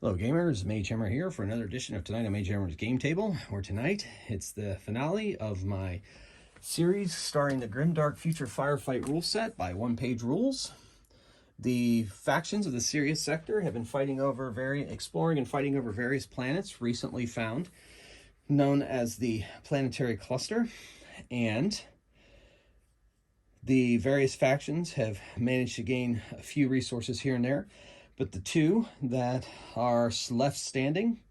Hello gamers, Mage Hammer here for another edition of Tonight on Mage Hammer's Game Table, where tonight it's the finale of my series starring the Grimdark Future Firefight rule set by One Page Rules. The factions of the Sirius sector have been exploring and fighting over various planets recently found, known as the Planetary cluster, and the various factions have managed to gain a few resources here and there. But the two that are left standing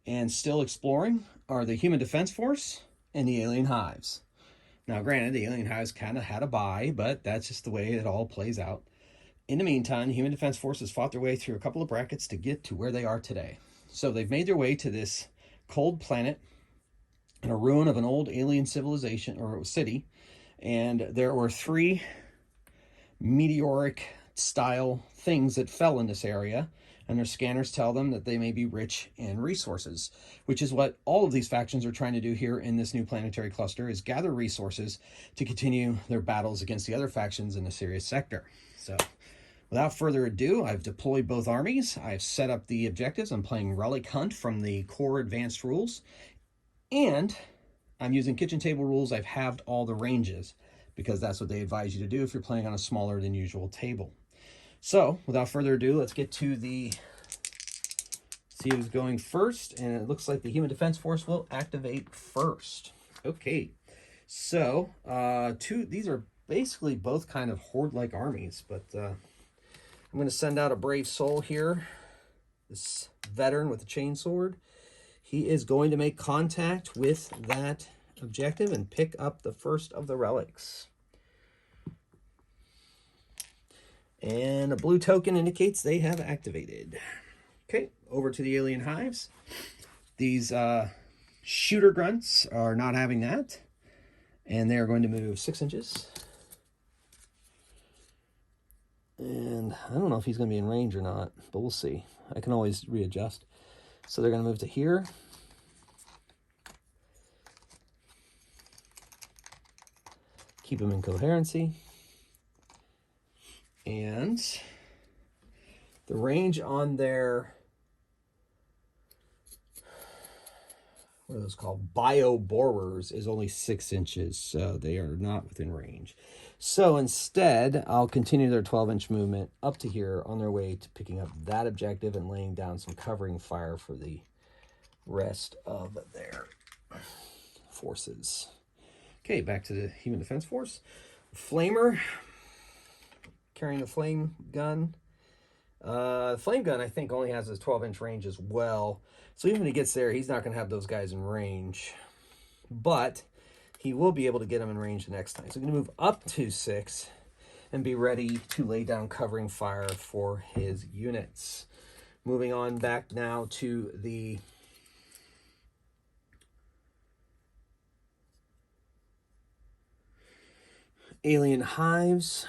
and still exploring are the Human Defense Force and the Alien Hives. Now, granted, the Alien Hives kind of had a bye, but that's just the way it all plays out. In the meantime, the Human Defense Force has fought their way through a couple of brackets to get to where they are today. So they've made their way to this cold planet in a ruin of an old alien civilization or city, and there were three meteoric style things that fell in this area, and their scanners tell them that they may be rich in resources, which is what all of these factions are trying to do here in this new planetary cluster, is gather resources to continue their battles against the other factions in the Sirius sector. So without further ado, I've deployed both armies. I've set up the objectives. I'm playing Relic Hunt from the core advanced rules, and I'm using kitchen table rules. I've halved all the ranges because that's what they advise you to do if you're playing on a smaller than usual table. So, without further ado, let's get to see who's going first, and it looks like the Human Defense Force will activate first. Okay, so these are basically both kind of horde-like armies, but I'm going to send out a Brave Soul here, this veteran with the chainsword. He is going to make contact with that objective and pick up the first of the relics. And a blue token indicates they have activated. Okay, over to the Alien Hives. These shooter grunts are not having that, and they are going to move 6 inches. And I don't know if he's going to be in range or not, but we'll see. I can always readjust. So they're going to move to here. Keep them in coherency. And the range on their, what are those called? Bio borers is only 6 inches, so they are not within range. So instead, I'll continue their 12-inch movement up to here on their way to picking up that objective and laying down some covering fire for the rest of their forces. Okay, back to the Human Defense Force. Flamer, carrying the flame gun. The flame gun, I think, only has a 12-inch range as well. So even when he gets there, he's not going to have those guys in range. But he will be able to get them in range the next time. So I'm going to move up to 6 and be ready to lay down covering fire for his units. Moving on back now to the Alien Hives.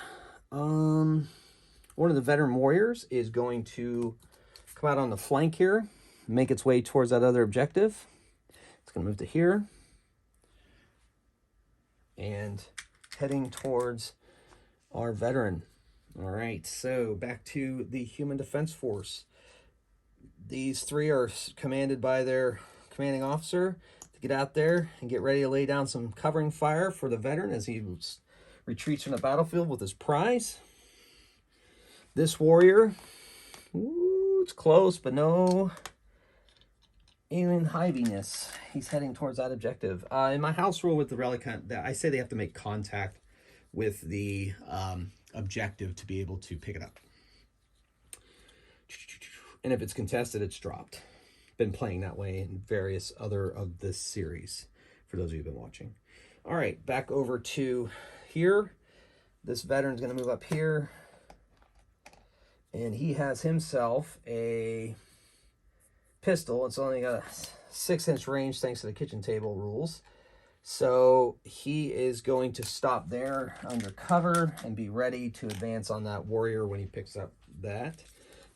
One of the veteran warriors is going to come out on the flank here, make its way towards that other objective. It's going to move to here and heading towards our veteran. All right, so back to the Human Defense Force. These three are commanded by their commanding officer to get out there and get ready to lay down some covering fire for the veteran as he retreats from the battlefield with his prize. This warrior, ooh, it's close, but no alien hiviness. He's heading towards that objective. In my house rule with the relic hunt, I say they have to make contact with the objective to be able to pick it up. And if it's contested, it's dropped. Been playing that way in various other of this series, for those of you who've been watching. All right, back over to here. This veteran's going to move up here. And he has himself a pistol. It's only got a 6-inch range thanks to the kitchen table rules. So he is going to stop there under cover and be ready to advance on that warrior when he picks up that.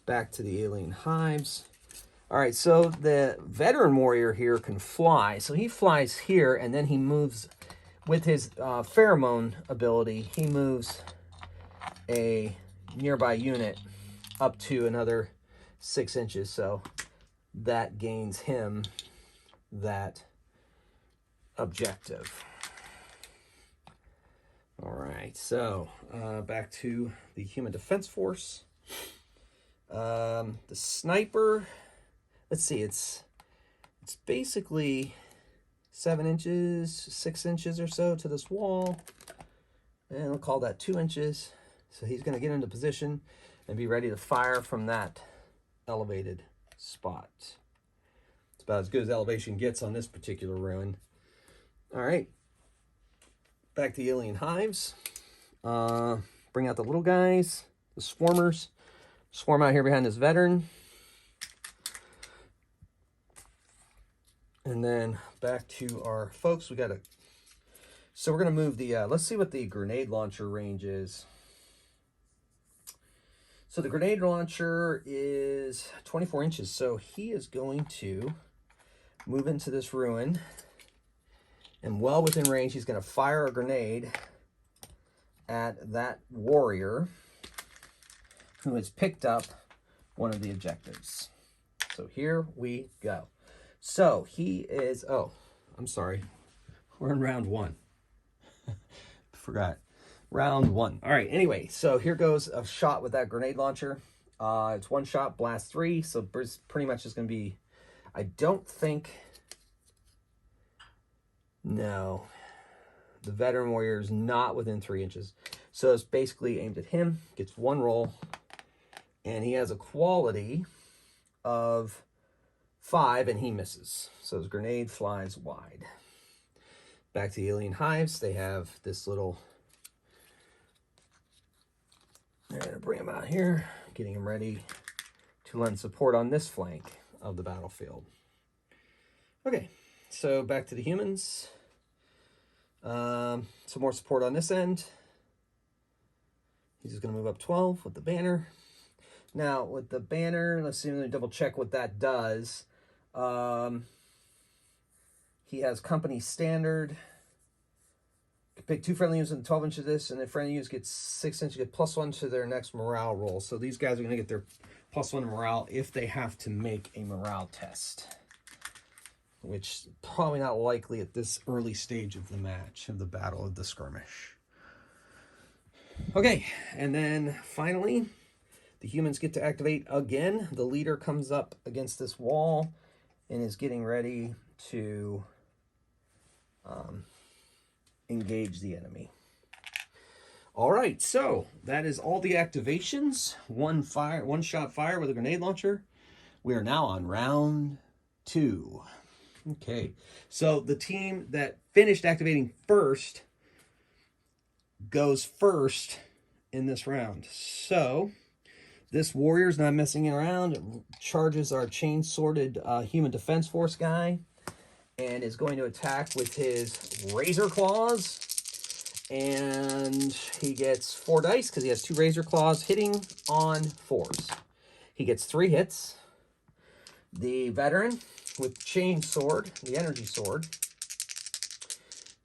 Back to the Alien Hives. All right, so the veteran warrior here can fly. So he flies here, and then he moves with his pheromone ability. He moves a nearby unit up to another 6 inches. So that gains him that objective. All right, so back to the Human Defense Force. The sniper, let's see, it's basically 7 inches, 6 inches or so to this wall. And we'll call that 2 inches. So he's going to get into position and be ready to fire from that elevated spot. It's about as good as elevation gets on this particular ruin. All right. Back to the Alien Hives. Bring out the little guys, the swarmers. Swarm out here behind this veteran. And then back to our folks. So we're going to move the, let's see what the grenade launcher range is. So the grenade launcher is 24 inches. So he is going to move into this ruin. And well within range, he's going to fire a grenade at that warrior who has picked up one of the objectives. So here we go. So he is, oh, I'm sorry. We're in round 1. Forgot. Round 1. All right, anyway, so here goes a shot with that grenade launcher. It's 1 shot, blast 3. So pretty much it's going to be, I don't think, no, the veteran warrior is not within 3 inches. So it's basically aimed at him, gets 1 roll, and he has a quality of 5, and he misses. So his grenade flies wide. Back to the Alien Hives, they have this little, they're going to bring him out here, getting him ready to lend support on this flank of the battlefield. Okay, so back to the humans. Some more support on this end. He's just going to move up 12 with the banner. Now, with the banner, let's see, let me double check what that does. He has company standard. Pick 2 friendly units in 12 inches of this, and the friendly units get 6 inches, get +1 to their next morale roll. So these guys are going to get their +1 morale if they have to make a morale test, which probably not likely at this early stage of the match, of the battle of the skirmish. Okay, and then finally, the humans get to activate again. The leader comes up against this wall and is getting ready to engage the enemy. All right, so that is all the activations. One shot fire with a grenade launcher. We are now on round 2. Okay, so the team that finished activating first goes first in this round. So this warrior's not messing around, charges our chain-sworded human defense force guy and is going to attack with his razor claws. And he gets 4 dice because he has 2 razor claws hitting on 4s. He gets 3 hits. The veteran with chain sword, the energy sword,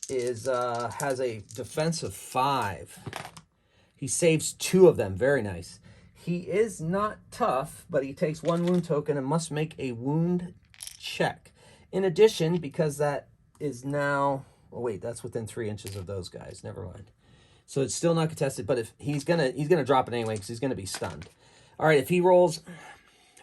is has a defense of 5. He saves 2 of them. Very nice. He is not tough, but he takes 1 wound token and must make a wound check. In addition, because that is now, oh wait, that's within 3 inches of those guys. Never mind. So it's still not contested, but if he's gonna drop it anyway because he's gonna be stunned. All right, if he rolls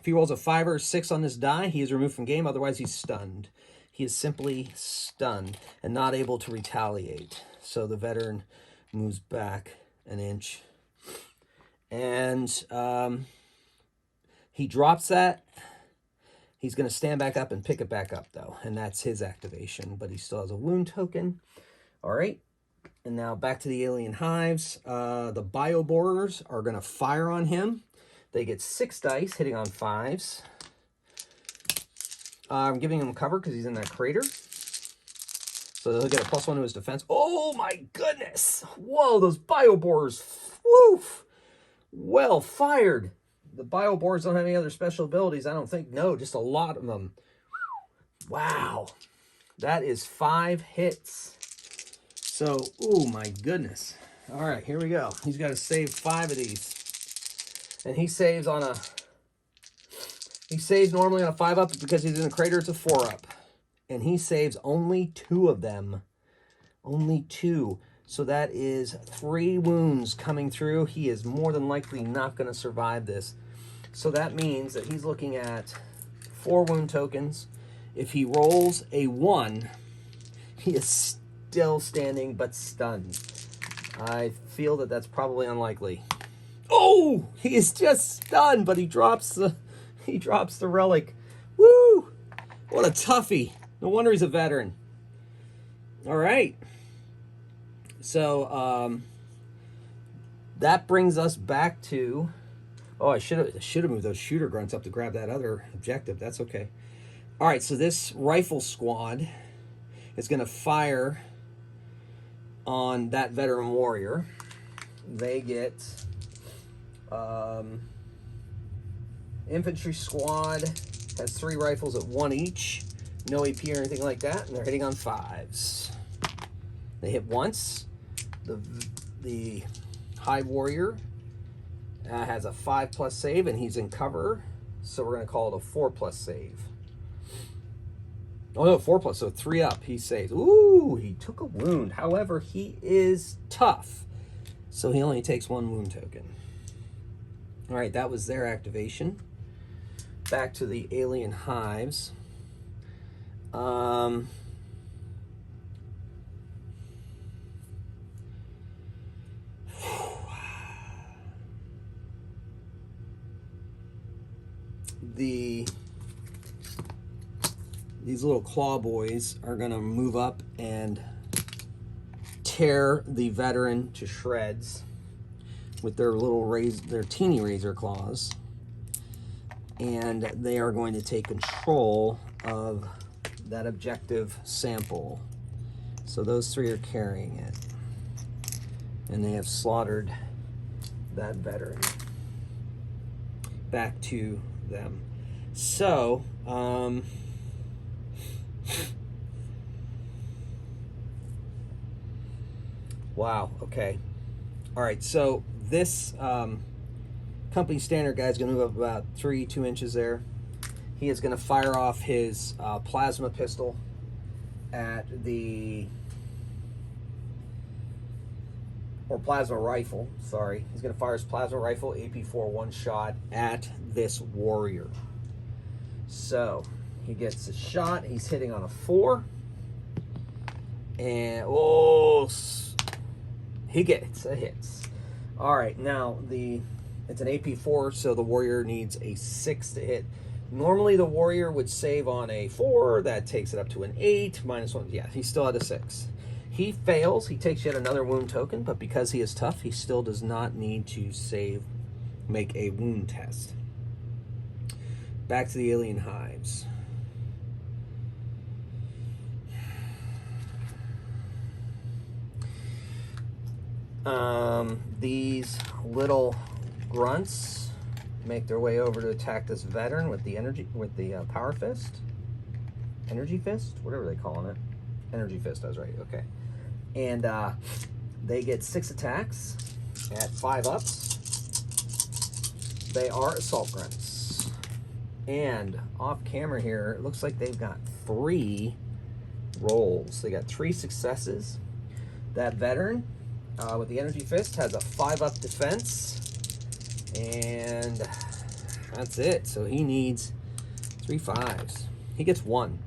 a 5 or 6 on this die, he is removed from game. Otherwise, he's stunned. He is simply stunned and not able to retaliate. So the veteran moves back an inch. And he drops that. He's going to stand back up and pick it back up, though. And that's his activation. But he still has a wound token. All right. And now back to the Alien Hives. The Bioborers are going to fire on him. They get 6 dice, hitting on 5s. I'm giving him cover because he's in that crater. So he'll get a +1 to his defense. Oh, my goodness. Whoa, those Bioborers. Woof. Well fired. The Bioborers don't have any other special abilities, I don't think. No, just a lot of them. Wow. That is 5 hits. So, oh my goodness. All right, here we go. He's got to save 5 of these. And he saves on a He saves normally on a 5-up, but because he's in a crater, it's a 4-up. And he saves only 2 of them. Only 2. So that is 3 wounds coming through. He is more than likely not going to survive this. So that means that he's looking at 4 wound tokens. If he rolls a 1, he is still standing but stunned. I feel that that's probably unlikely. Oh, he is just stunned, but he drops the relic. Woo! What a toughie. No wonder he's a veteran. All right. So that brings us back to... Oh, I should have moved those shooter grunts up to grab that other objective. That's okay. All right, so this rifle squad is going to fire on that veteran warrior. They get infantry squad has 3 rifles at 1 each. No AP or anything like that, and they're hitting on 5s. They hit once. The Hive warrior has a 5+ save, and he's in cover, so we're going to call it a 4+ save. Oh no, 4+, so 3 up. He saves. Ooh, he took a wound. However, he is tough, so he only takes 1 wound token. All right, that was their activation. Back to the Alien Hives. These little claw boys are going to move up and tear the veteran to shreds with their their teeny razor claws, and they are going to take control of that objective sample. So those 3 are carrying it, and they have slaughtered that veteran. Back to them. So wow, okay. All right, so this company standard guy is going to move up about 2 inches there. He is going to fire off his plasma pistol at or plasma rifle, sorry. He's going to fire his plasma rifle, AP4 1-shot at this warrior. So he gets a shot. He's hitting on a 4. And, oh, he gets a hit. All right, now it's an AP4, so the warrior needs a 6 to hit. Normally the warrior would save on a 4. That takes it up to an 8. -1. Yeah, he's still at a 6. He fails. He takes yet another wound token, but because he is tough, he still does not need to make a wound test. Back to the Alien Hives. These little grunts make their way over to attack this veteran with the power fist, energy fist, whatever they call it. Energy fist, I was right. Okay, and they get 6 attacks at 5 ups. They are assault grunts, and off camera here, it looks like they've got 3 rolls. They got 3 successes. That veteran with the energy fist has a 5-up defense, and that's it. So he needs 3 5s. He gets 1.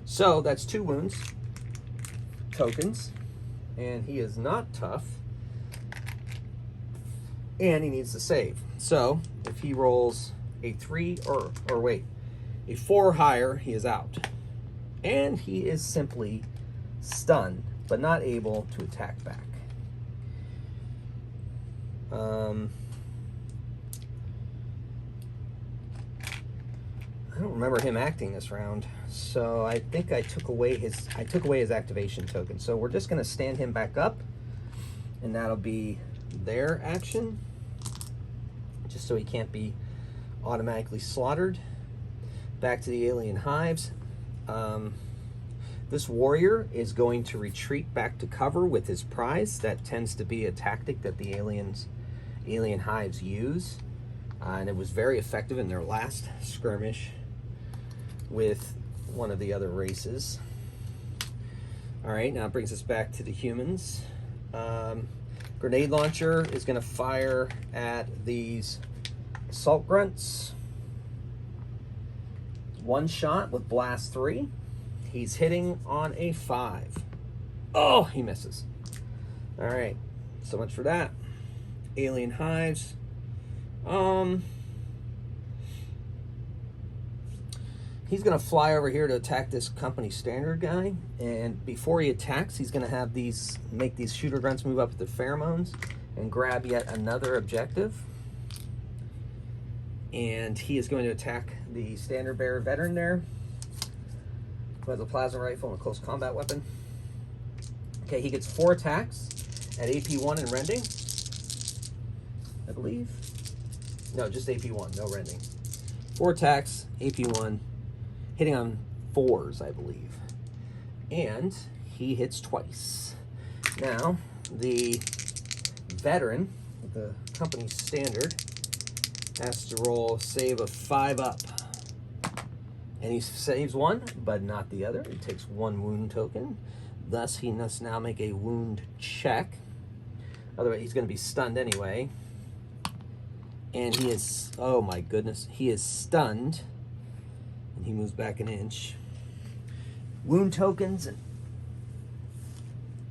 So that's 2 wounds tokens, and he is not tough, and he needs to save. So if he rolls a 3 or a 4 or higher, he is out, and he is simply stunned but not able to attack back. I don't remember him acting this round, so I think I took away his activation token. So we're just going to stand him back up, and that'll be their action, just so he can't be automatically slaughtered. Back to the Alien Hives. This warrior is going to retreat back to cover with his prize. That tends to be a tactic that the Alien Hives use. And it was very effective in their last skirmish with one of the other races. All right, now it brings us back to the humans. Grenade launcher is going to fire at these assault grunts. One shot with blast 3. He's hitting on a 5. Oh, he misses. All right, so much for that. Alien Hives. He's going to fly over here to attack this company standard guy, and before he attacks, he's going to have these, make these shooter grunts move up with the pheromones and grab yet another objective. And he is going to attack the standard bearer veteran there, who has a plasma rifle and a close combat weapon. Okay, he gets 4 attacks at AP1 and rending, I believe. No, just AP1, no rending. 4 attacks, AP1, hitting on 4s, I believe. And he hits twice. Now, the veteran, the company standard, has to roll save of 5 up. And he saves 1, but not the other. He takes 1 wound token. Thus, he must now make a wound check. Otherwise, he's going to be stunned anyway. And he is, oh my goodness, he is stunned. And he moves back an inch. Wound tokens and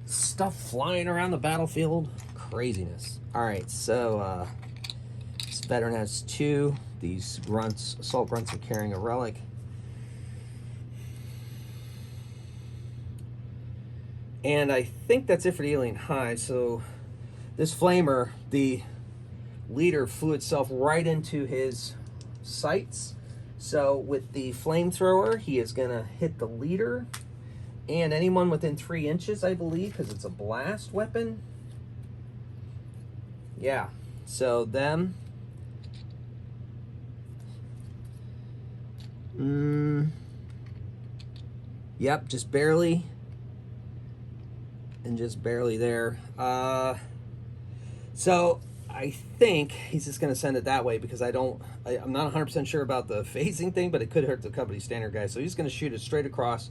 stuff flying around the battlefield. Craziness. All right, so this veteran has 2. These grunts, assault grunts, are carrying a relic. And I think that's it for the Alien Hive. So this flamer, the leader flew itself right into his sights. So with the flamethrower, he is going to hit the leader and anyone within 3 inches, I believe, because it's a blast weapon. Yeah, so them. Yep, just barely. And just barely there. So I think he's just going to send it that way because I'm not 100% sure about the phasing thing, but it could hurt the company standard guy. So he's going to shoot it straight across,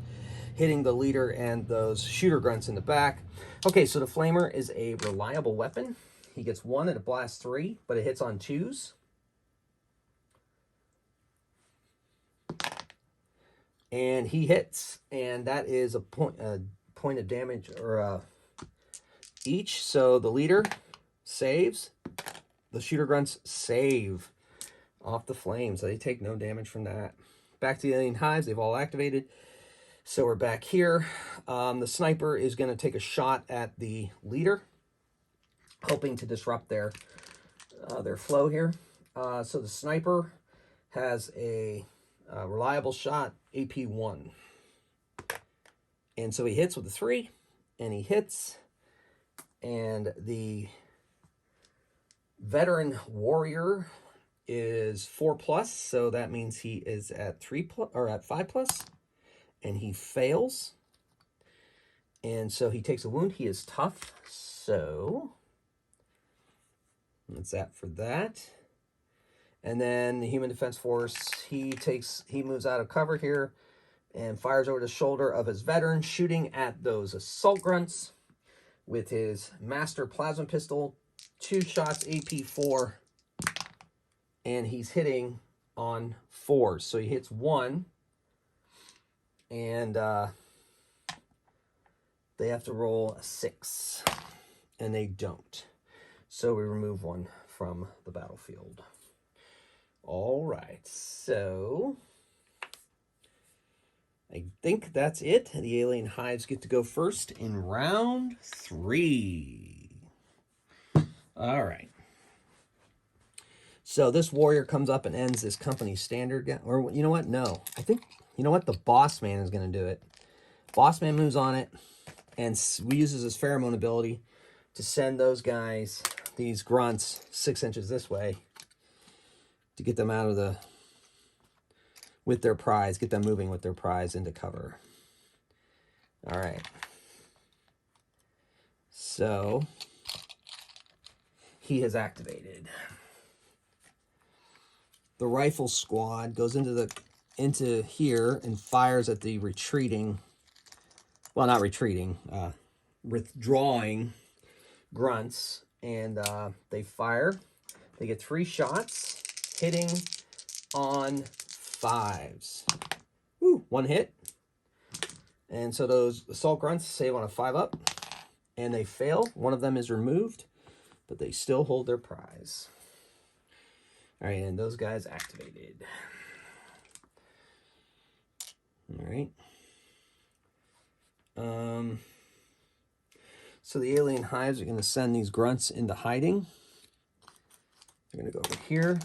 hitting the leader and those shooter grunts in the back. Okay, so the flamer is a reliable weapon. He gets 1 at a blast 3, but it hits on 2s. And he hits, and that is a point of damage or each. So the leader saves, the shooter grunts save off the flame, so they take no damage from that. Back to the Alien Hives, they've all activated. So we're back here. The sniper is going to take a shot at the leader, hoping to disrupt their flow here. So the sniper has a reliable shot, AP1. And so he hits with a 3, and he hits. And the veteran warrior is 4+, so that means he is at 3+ or at 5+, and he fails. And so he takes a wound. He is tough, so that's that for that. And then the Human Defense Force, he moves out of cover here and fires over the shoulder of his veteran, shooting at those assault grunts with his master plasma pistol. 2 shots, AP4, and he's hitting on 4s. So he hits 1, and they have to roll a 6, and they don't. So we remove 1 from the battlefield. All right, so I think that's it. The Alien Hives get to go first in round 3. All right. So this warrior comes up and ends this company standard guy. Or you know what? No. I think, you know what? The boss man is going to do it. Boss man moves on it and uses his pheromone ability to send those guys, these grunts, 6 inches this way to get them out of the, with their prize, get them moving with their prize into cover. All right. So he has activated. the rifle squad goes into here and fires at the retreating, well, not retreating, withdrawing grunts, and they fire. They get 3 shots, hitting on 5s. Woo, 1 hit. And so those assault grunts save on a 5-up, and they fail. One of them is removed, but they still hold their prize. All right, and those guys activated. All right. So the alien hives are going to send these grunts into hiding. They're going to go over here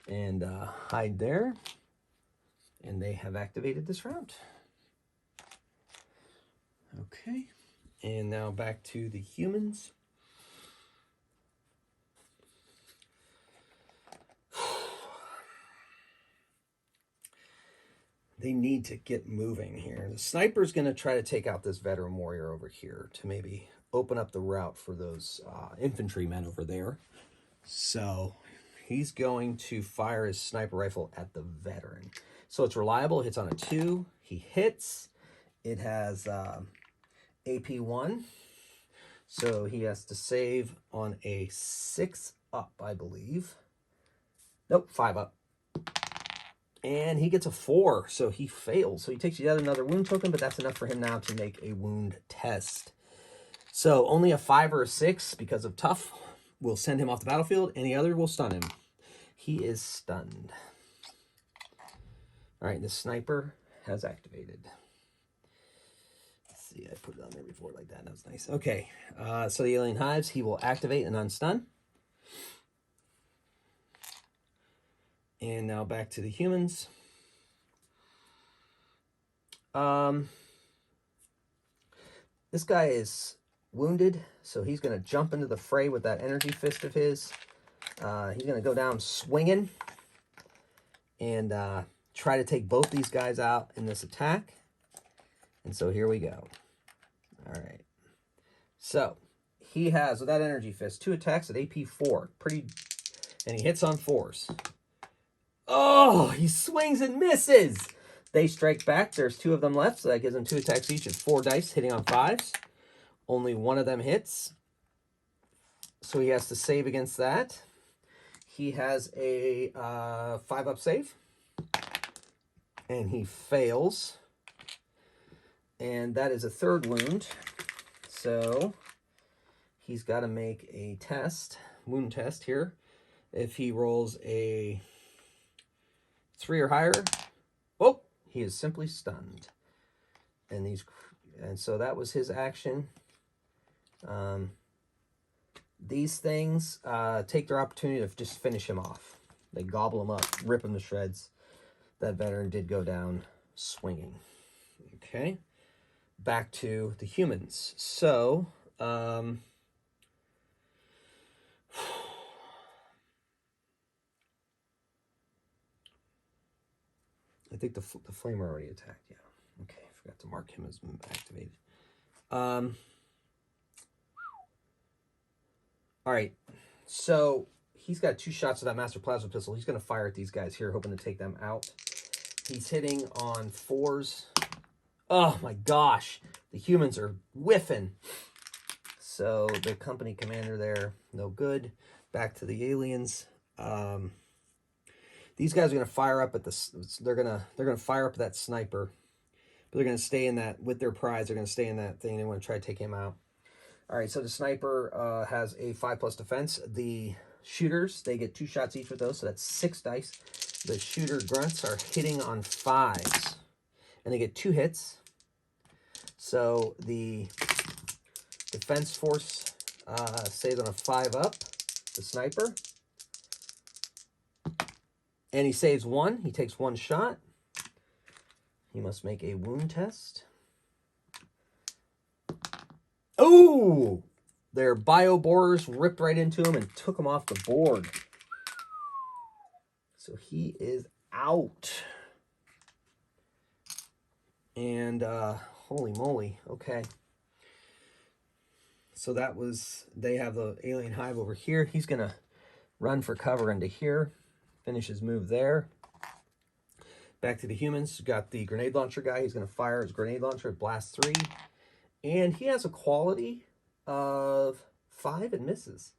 and hide there. And they have activated this round. Okay. And now back to the humans. They need to get moving here. The sniper's going to try to take out this veteran warrior over here to maybe open up the route for those infantrymen over there. So he's going to fire his sniper rifle at the veteran. So it's reliable. It hits on a 2. He hits. It has AP1. So he has to save on a 6-up, I believe. Nope, 5-up. And he gets a 4, so he fails. So he takes yet another wound token, but that's enough for him now to make a wound test. So only a 5 or a 6, because of tough, will send him off the battlefield. Any other will stun him. He is stunned. All right, the sniper has activated. Let's see, I put it on there before like that. That was nice. Okay, so the alien hives, he will activate and unstun. And now back to the humans. This guy is wounded, so he's going to jump into the fray with that energy fist of his. He's going to go down swinging and try to take both these guys out in this attack. And so here we go. All right. So he has, with that energy fist, 2 attacks at AP4. And he hits on 4s. Oh, he swings and misses. They strike back. There's 2 of them left, so that gives them 2 attacks each at 4 dice, hitting on 5s. Only 1 of them hits, so he has to save against that. He has a 5-up save, and he fails. And that is a 3rd wound, so he's got to make a wound test here. If he rolls a 3 or higher, oh, he is simply stunned. And so that was his action. These things take their opportunity to just finish him off. They gobble him up, rip him to shreds. That veteran did go down swinging. Okay, back to the humans. So, I think the flamer already attacked, yeah. Okay, forgot to mark him as activated. All right, so he's got 2 shots of that Master Plasma Pistol. He's going to fire at these guys here, hoping to take them out. He's hitting on 4s. Oh, my gosh. The humans are whiffing. So the company commander there, no good. Back to the aliens. These guys are going to fire up at they're going to fire up that sniper. But they're going to stay in that, with their prize, they're going to stay in that thing. They want to try to take him out. All right, so the sniper has a 5+ defense. The shooters, they get 2 shots each with those, so that's 6 dice. The shooter grunts are hitting on 5s, and they get 2 hits. So the defense force stays on a 5-up, the sniper. And he saves 1. He takes 1 shot. He must make a wound test. Oh! Their bio borers ripped right into him and took him off the board. So he is out. And holy moly, okay. So that was, they have the alien hive over here. He's going to run for cover into here. finish his move there. Back to the humans. Got the grenade launcher guy. He's going to fire his grenade launcher at blast 3. And he has a quality of 5 and misses.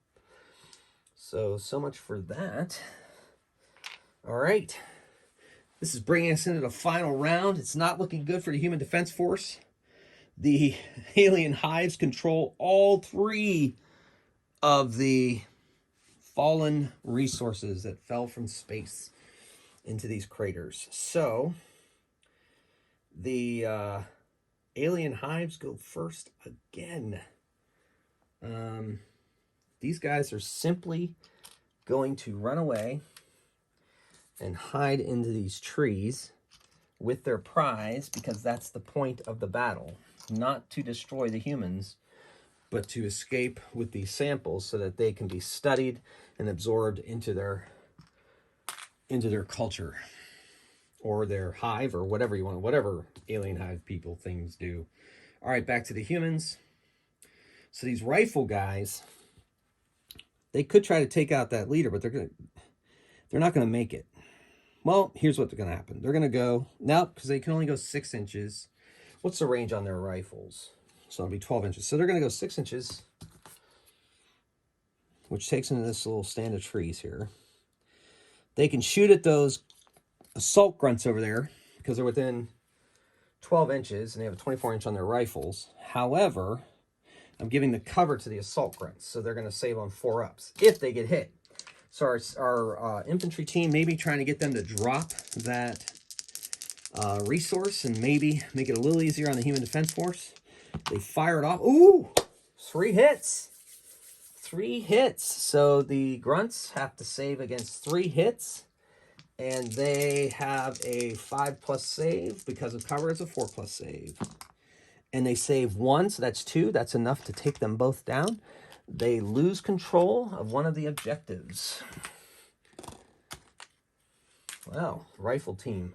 So much for that. All right. This is bringing us into the final round. It's not looking good for the Human Defense Force. The Alien Hives control all 3 of the fallen resources that fell from space into these craters. So the Alien Hives go first again. These guys are simply going to run away and hide into these trees with their prize, because that's the point of the battle. Not to destroy the humans, but to escape with these samples so that they can be studied and absorbed into their culture or their hive or whatever you want, whatever alien hive people things do. All right, back to the humans. So these rifle guys, they could try to take out that leader, but they're not going to make it. Well, here's what's going to happen. They're going to go, now, because they can only go 6 inches. What's the range on their rifles? So it'll be 12 inches. So they're going to go 6 inches, which takes into this little stand of trees here. They can shoot at those assault grunts over there because they're within 12 inches and they have a 24-inch on their rifles. However, I'm giving the cover to the assault grunts, so they're going to save on 4-ups if they get hit. So our infantry team, maybe trying to get them to drop that resource and maybe make it a little easier on the Human Defense Force. They fire it off. Ooh, 3 hits. 3 hits. So the grunts have to save against 3 hits. And they have a 5+ save because of cover is a 4+ save. And they save 1, so that's 2. That's enough to take them both down. They lose control of one of the objectives. Wow, rifle team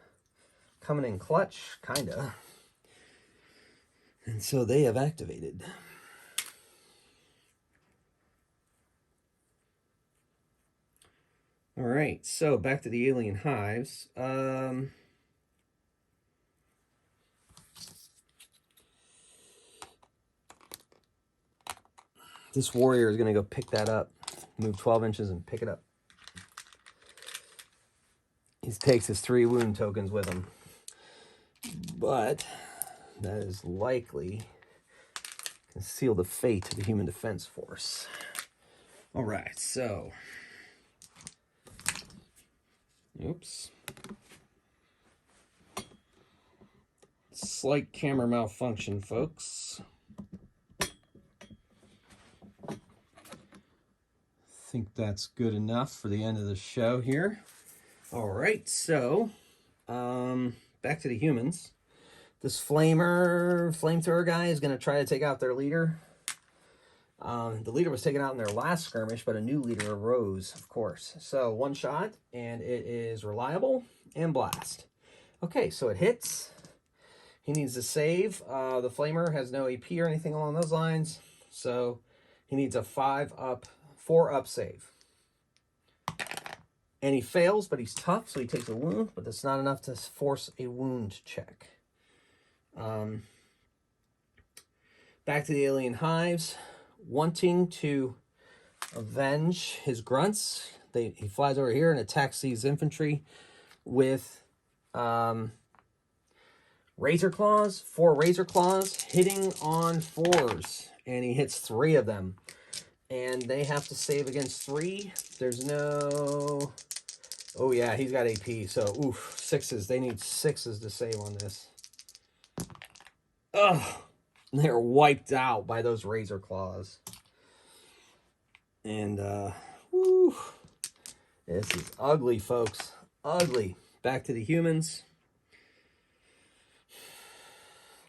coming in clutch, kinda. And so they have activated. All right, so back to the Alien Hives. This warrior is going to go pick that up. Move 12 inches and pick it up. He takes his 3 wound tokens with him. But that is likely to seal the fate of the Human Defense Force. All right, so... Oops. Slight camera malfunction, folks. I think that's good enough for the end of the show here. All right, so back to the humans. This flamethrower guy is going to try to take out their leader. The leader was taken out in their last skirmish, but a new leader arose, of course. So 1 shot, and it is reliable and blast. Okay, so it hits. He needs to save. The flamer has no AP or anything along those lines, so he needs a 4-up save. And he fails, but he's tough, so he takes a wound, but that's not enough to force a wound check. Back to the Alien Hives. Wanting to avenge his grunts, he flies over here and attacks these infantry with razor claws, 4 razor claws, hitting on 4s, and he hits 3 of them. And they have to save against 3. There's no... Oh yeah, he's got AP, so oof, 6s. They need 6s to save on this. Ugh. They're wiped out by those razor claws. And, whew, this is ugly, folks. Ugly. Back to the humans.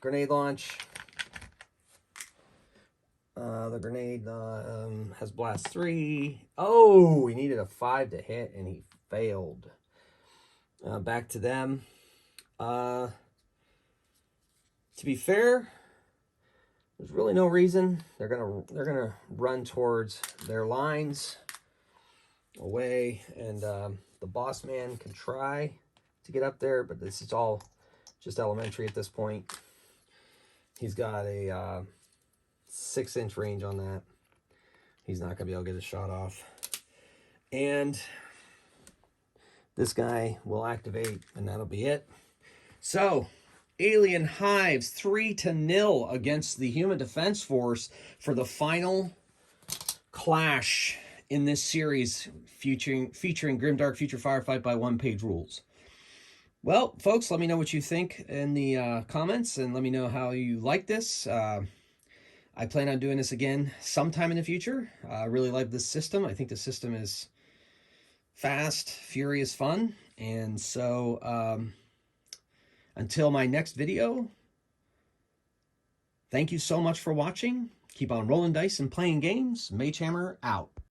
Grenade launch. The grenade has blast 3. Oh, he needed a 5 to hit, and he failed. Back to them. To be fair, there's really no reason. They're gonna run towards their lines away, and the The boss man can try to get up there, but this is all just elementary at this point. He's got a 6-inch range on that. He's not going to be able to get a shot off. And this guy will activate, and that'll be it. So, Alien Hives 3-0 against the Human Defense Force for the final clash in this series, featuring Grimdark Future Firefight by one-page rules. Well, folks, let me know what you think in the comments, and let me know how you like this. I plan on doing this again sometime in the future. I really like this system. I think the system is fast, furious, fun. And so until my next video, thank you so much for watching. Keep on rolling dice and playing games. Mage Hammer out.